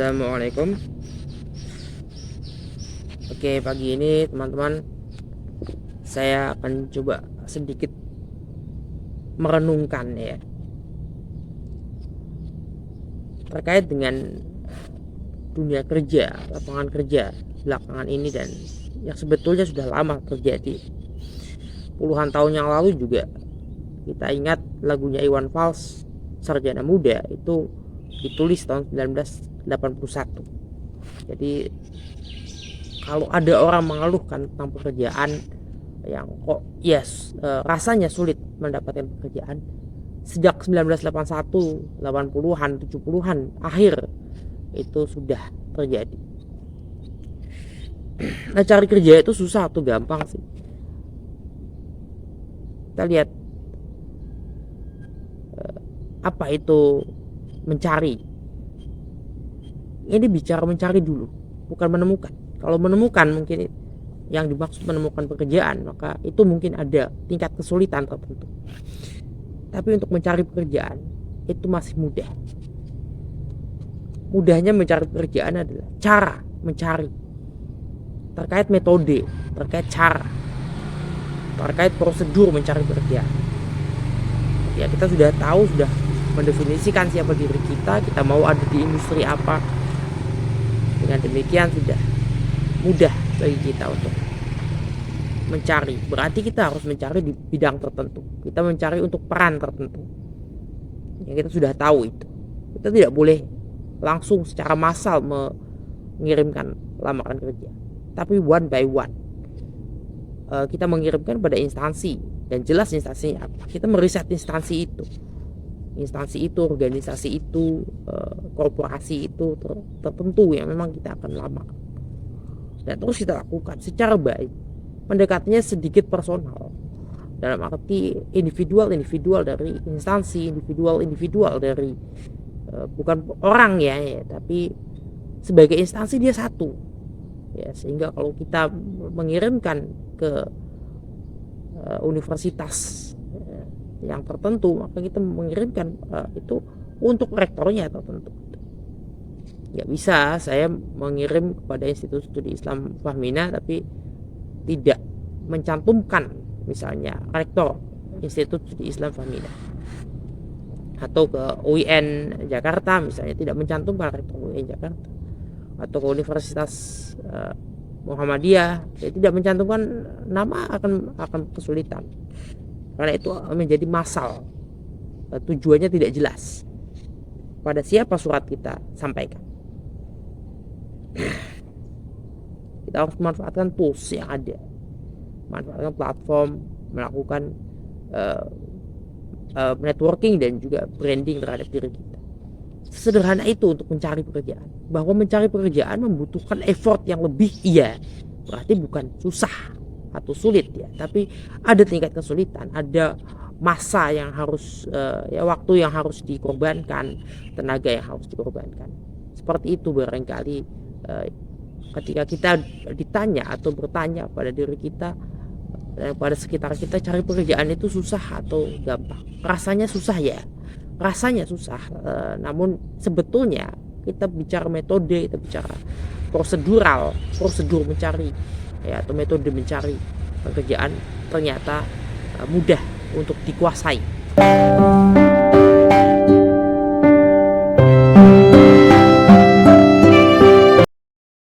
Assalamualaikum. Oke, pagi ini teman-teman, saya akan coba sedikit merenungkan ya terkait dengan dunia kerja, lapangan kerja belakangan ini, dan yang sebetulnya sudah lama terjadi. Puluhan tahun yang lalu juga kita ingat lagunya Iwan Fals, Sarjana Muda, itu ditulis tahun 1981. Jadi kalau ada orang mengeluhkan tentang pekerjaan yang kok rasanya sulit mendapatkan pekerjaan sejak 1981, 80-an, 70-an akhir, itu sudah terjadi. Nah, cari kerja itu susah atau gampang sih? Kita lihat apa itu mencari. Ini bicara mencari dulu, bukan menemukan. Kalau menemukan, mungkin yang dimaksud menemukan pekerjaan, maka itu mungkin ada tingkat kesulitan tertentu. Tapi untuk mencari pekerjaan itu masih mudah. Mudahnya mencari pekerjaan adalah cara mencari, terkait metode, terkait cara, terkait prosedur mencari pekerjaan. Ya, kita sudah tahu, sudah mendefinisikan siapa diri kita mau ada di industri apa. Dengan demikian sudah mudah bagi kita untuk mencari. Berarti kita harus mencari di bidang tertentu. Kita mencari untuk peran tertentu. Ya, kita sudah tahu itu. Kita tidak boleh langsung secara massal mengirimkan lamaran kerja. Tapi one by one. Kita mengirimkan pada instansi, dan jelas instansinya apa. Kita meriset instansi itu. Instansi itu, organisasi itu, korporasi itu tertentu yang memang kita akan lamar. Dan terus kita lakukan secara baik. Pendekatannya sedikit personal, dalam arti individual dari instansi, individual dari bukan orang ya, tapi sebagai instansi dia satu ya, sehingga kalau kita mengirimkan ke universitas yang tertentu, maka kita mengirimkan itu untuk rektornya tertentu. Ya, bisa saya mengirim kepada Institut Studi Islam Fahmina tapi tidak mencantumkan misalnya rektor Institut Studi Islam Fahmina, atau ke UIN Jakarta misalnya tidak mencantumkan rektor UIN Jakarta, atau ke Universitas Muhammadiyah tidak mencantumkan nama, akan kesulitan karena itu menjadi massal. Tujuannya tidak jelas pada siapa surat kita sampaikan. Kita harus memanfaatkan tools yang ada, manfaatkan platform, melakukan networking dan juga branding terhadap diri kita. Sederhana itu untuk mencari pekerjaan. Bahwa mencari pekerjaan membutuhkan effort yang lebih, iya, berarti bukan susah atau sulit ya, tapi ada tingkat kesulitan, ada masa yang harus waktu yang harus dikorbankan, tenaga yang harus dikorbankan. Seperti itu barangkali ketika kita ditanya atau bertanya pada diri kita dan pada sekitar kita, cari pekerjaan itu susah atau gampang? Rasanya susah ya, rasanya susah. Namun sebetulnya kita bicara metode, kita bicara prosedur mencari ya, atau metode mencari pekerjaan ternyata mudah untuk dikuasai.